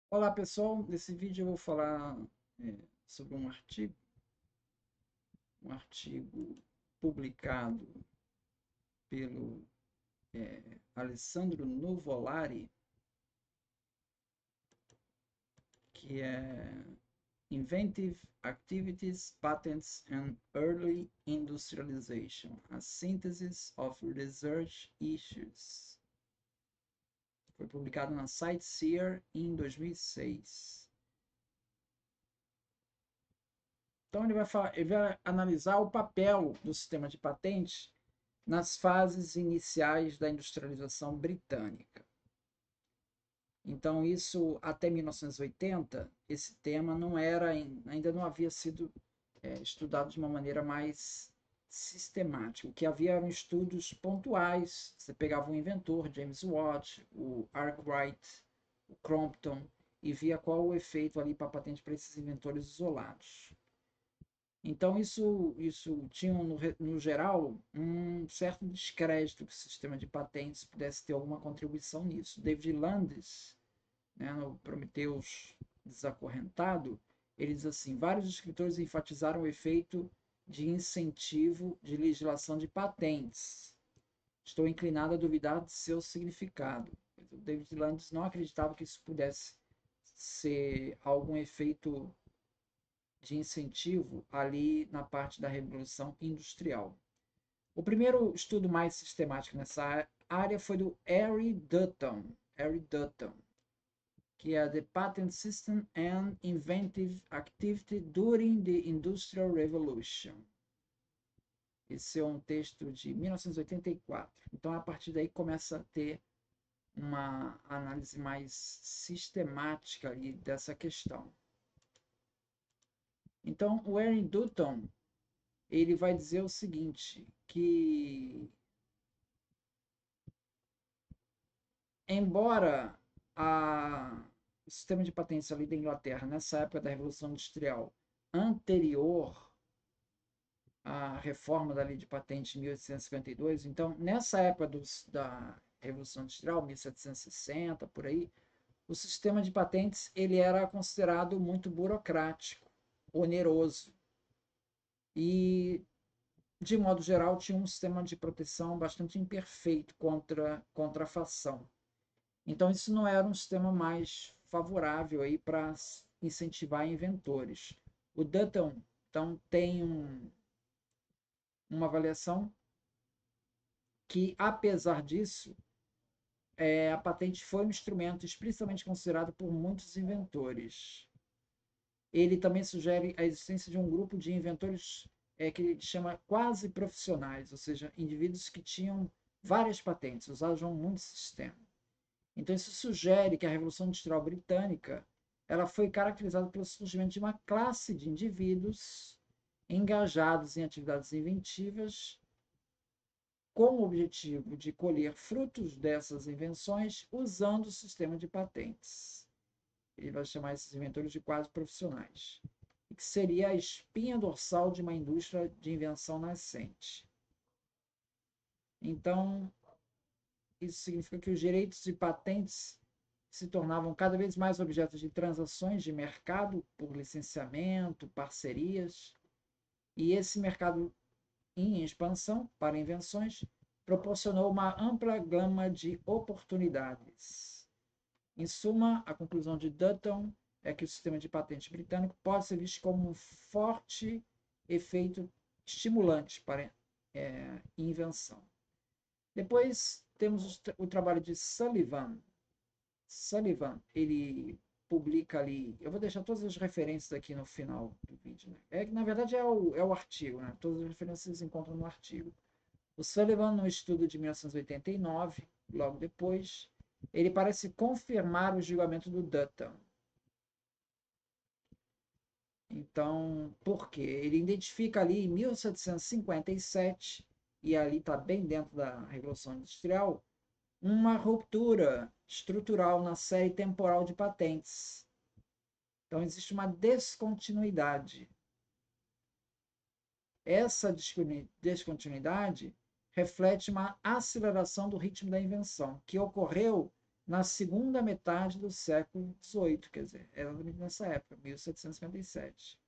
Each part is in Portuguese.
Olá pessoal, nesse vídeo eu vou falar sobre um artigo publicado pelo Alessandro Nuvolari, que é Inventive Activities, Patents and Early Industrialization, a Synthesis of Research Issues. Foi publicado na CiteSeer em 2006. Então ele vai analisar o papel do sistema de patentes nas fases iniciais da industrialização britânica. Então, isso até 1980, esse tema ainda não havia sido estudado de uma maneira mais sistemática. O que havia eram estudos pontuais. Você pegava um inventor, James Watt, o Arkwright, o Crompton, e via qual o efeito ali para a patente para esses inventores isolados. Então, isso tinha, no geral, um certo descrédito que o sistema de patentes pudesse ter alguma contribuição nisso. David Landis, né, no Prometheus Desacorrentado, ele diz assim: vários escritores enfatizaram o efeito de incentivo de legislação de patentes. Estou inclinado a duvidar de seu significado. O David Landis não acreditava que isso pudesse ser algum efeito de incentivo ali na parte da Revolução Industrial. O primeiro estudo mais sistemático nessa área foi do Harry Dutton, que é The Patent System and Inventive Activity During the Industrial Revolution. Esse é um texto de 1984. Então, a partir daí, começa a ter uma análise mais sistemática ali dessa questão. Então, o Harry Dutton ele vai dizer o seguinte, que embora o sistema de patentes ali da Inglaterra, nessa época da Revolução Industrial, anterior à reforma da Lei de Patentes de 1852, então, nessa época da Revolução Industrial, 1760, por aí, o sistema de patentes ele era considerado muito burocrático, oneroso, e de modo geral, tinha um sistema de proteção bastante imperfeito contra contrafação. Então, isso não era um sistema mais favorável aí para incentivar inventores. O Dutton, então, tem uma avaliação que, apesar disso, a patente foi um instrumento explicitamente considerado por muitos inventores. Ele também sugere a existência de um grupo de inventores que ele chama quase profissionais, ou seja, indivíduos que tinham várias patentes, usavam muito sistema. Então, isso sugere que a Revolução Industrial Britânica ela foi caracterizada pelo surgimento de uma classe de indivíduos engajados em atividades inventivas com o objetivo de colher frutos dessas invenções usando o sistema de patentes. Ele vai chamar esses inventores de quase profissionais, que seria a espinha dorsal de uma indústria de invenção nascente. Então, isso significa que os direitos de patentes se tornavam cada vez mais objetos de transações de mercado por licenciamento, parcerias, e esse mercado em expansão para invenções proporcionou uma ampla gama de oportunidades. Em suma, a conclusão de Dutton é que o sistema de patente britânico pode ser visto como um forte efeito estimulante para invenção. Depois temos o trabalho de Sullivan. Sullivan, ele publica ali, eu vou deixar todas as referências aqui no final do vídeo, né? É que na verdade é o artigo, né? Todas as referências se encontram no artigo. O Sullivan, no estudo de 1989, logo depois, ele parece confirmar o julgamento do Dutton. Então, por quê? Ele identifica ali em 1757, e ali está bem dentro da Revolução Industrial, uma ruptura estrutural na série temporal de patentes. Então, existe uma descontinuidade. Essa descontinuidade reflete uma aceleração do ritmo da invenção, que ocorreu na segunda metade do século XVIII, quer dizer, era nessa época, 1757.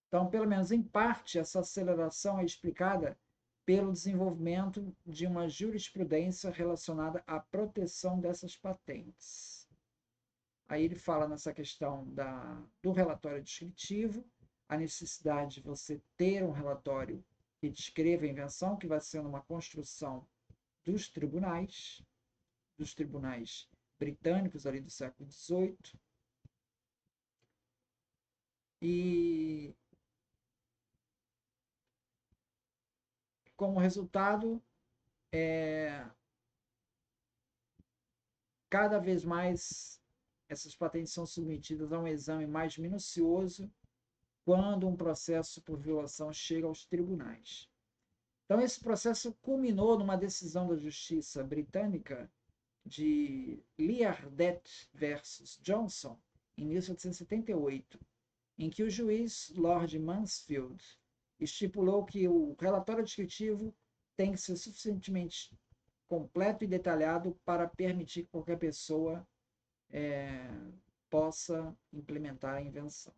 Então, pelo menos em parte, essa aceleração é explicada pelo desenvolvimento de uma jurisprudência relacionada à proteção dessas patentes. Aí ele fala nessa questão do relatório descritivo, a necessidade de você ter um relatório que descreva a invenção, que vai sendo uma construção dos tribunais britânicos ali do século XVIII. E, como resultado, cada vez mais essas patentes são submetidas a um exame mais minucioso quando um processo por violação chega aos tribunais. Então, esse processo culminou numa decisão da justiça britânica de Liardet versus Johnson, em 1778, em que o juiz Lord Mansfield estipulou que o relatório descritivo tem que ser suficientemente completo e detalhado para permitir que qualquer pessoa possa implementar a invenção.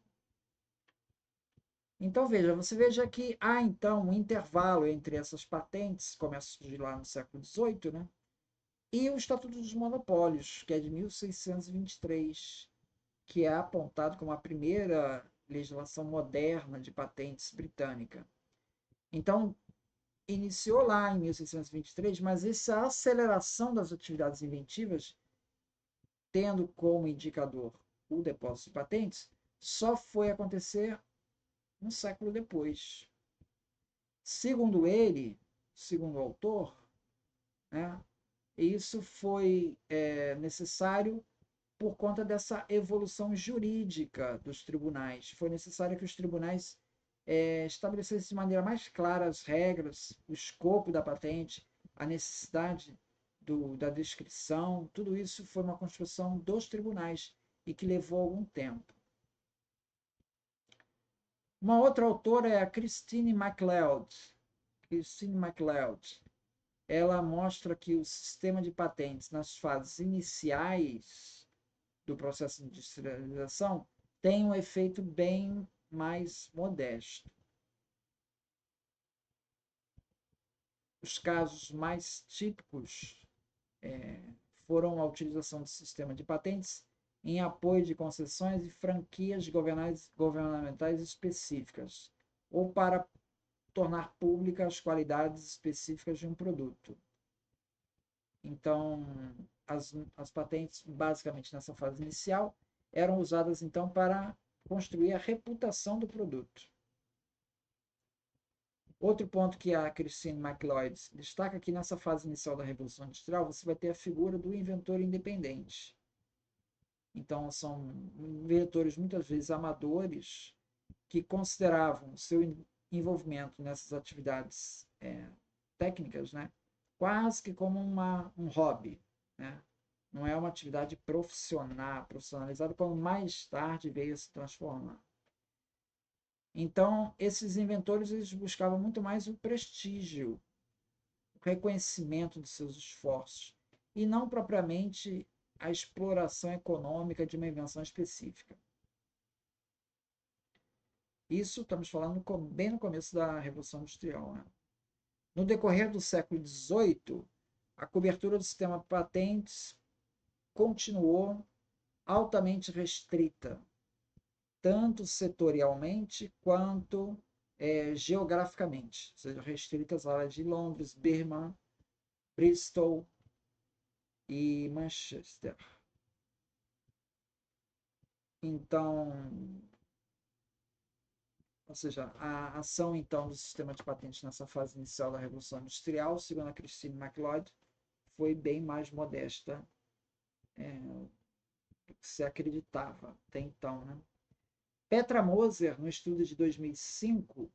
Então, você veja que há, então, um intervalo entre essas patentes, começa a surgir lá no século XVIII, né? E o Estatuto dos Monopólios, que é de 1623, que é apontado como a primeira legislação moderna de patentes britânica. Então, iniciou lá em 1623, mas essa aceleração das atividades inventivas, tendo como indicador o depósito de patentes, só foi acontecer um século depois. Segundo ele, segundo o autor, né, isso foi necessário por conta dessa evolução jurídica dos tribunais. Foi necessário que os tribunais estabelecessem de maneira mais clara as regras, o escopo da patente, a necessidade da descrição. Tudo isso foi uma construção dos tribunais e que levou algum tempo. Uma outra autora é a Christine MacLeod. Christine MacLeod. Ela mostra que o sistema de patentes nas fases iniciais do processo de industrialização tem um efeito bem mais modesto. Os casos mais típicos foram a utilização do sistema de patentes em apoio de concessões e franquias governamentais específicas, ou para tornar públicas as qualidades específicas de um produto. Então, as patentes, basicamente nessa fase inicial, eram usadas então para construir a reputação do produto. Outro ponto que a Christine MacLeod destaca é que nessa fase inicial da Revolução Industrial você vai ter a figura do inventor independente. Então, são inventores muitas vezes amadores que consideravam seu envolvimento nessas atividades técnicas, né, quase que como um hobby, né? Não é uma atividade profissionalizada, como mais tarde veio a se transformar. Então, esses inventores eles buscavam muito mais o prestígio, o reconhecimento de seus esforços, e não propriamente a exploração econômica de uma invenção específica. Isso estamos falando bem no começo da Revolução Industrial, né? No decorrer do século XVIII, a cobertura do sistema de patentes continuou altamente restrita, tanto setorialmente quanto geograficamente, ou seja, restritas à área de Londres, Birmingham, Bristol e Manchester. Então, ou seja, a ação então do sistema de patentes nessa fase inicial da Revolução Industrial, segundo a Christine MacLeod, foi bem mais modesta do que se acreditava até então, né? Petra Moser, no estudo de 2005,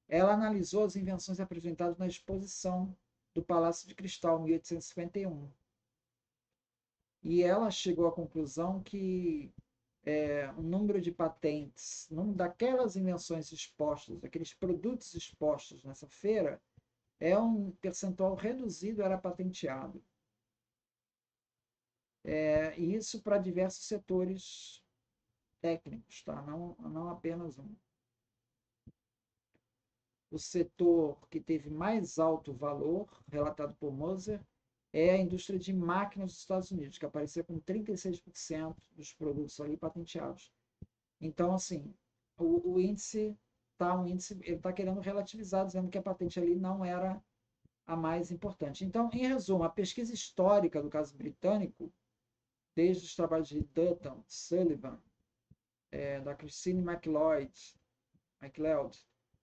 ela analisou as invenções apresentadas na exposição do Palácio de Cristal, 1851. E ela chegou à conclusão que o número de patentes, o número daquelas invenções expostas, daqueles produtos expostos nessa feira, um percentual reduzido era patenteado. E isso para diversos setores técnicos, tá? Não apenas um. O setor que teve mais alto valor, relatado por Moser, é a indústria de máquinas dos Estados Unidos, que apareceu com 36% dos produtos ali patenteados. Então, assim, o índice ele está querendo relativizar, dizendo que a patente ali não era a mais importante. Então, em resumo, a pesquisa histórica do caso britânico, desde os trabalhos de Dutton, Sullivan, da Christine MacLeod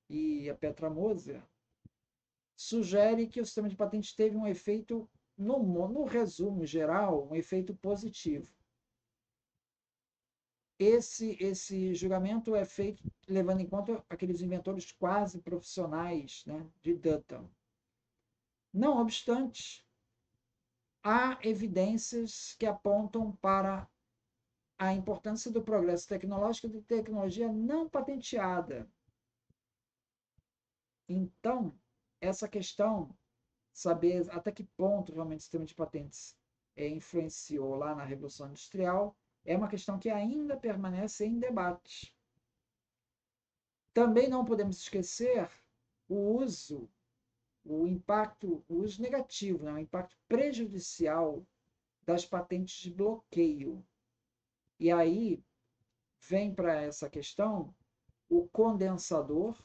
e a Petra Moser, sugere que o sistema de patentes teve um efeito, no resumo geral, um efeito positivo. Esse julgamento é feito levando em conta aqueles inventores quase profissionais, né, de Dutton. Não obstante, há evidências que apontam para a importância do progresso tecnológico de tecnologia não patenteada. Então, essa questão, saber até que ponto realmente o sistema de patentes influenciou lá na Revolução Industrial, é uma questão que ainda permanece em debate. Também não podemos esquecer o uso, o uso negativo, né? O impacto prejudicial das patentes de bloqueio. E aí vem para essa questão o condensador,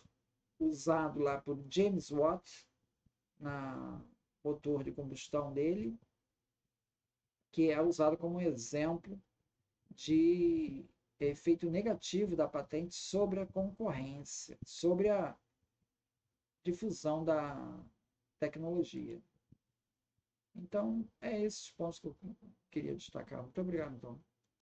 usado lá por James Watt, na motor de combustão dele, que é usado como exemplo de efeito negativo da patente sobre a concorrência, sobre a difusão da tecnologia. Então, é esses pontos que eu queria destacar. Muito obrigado, então.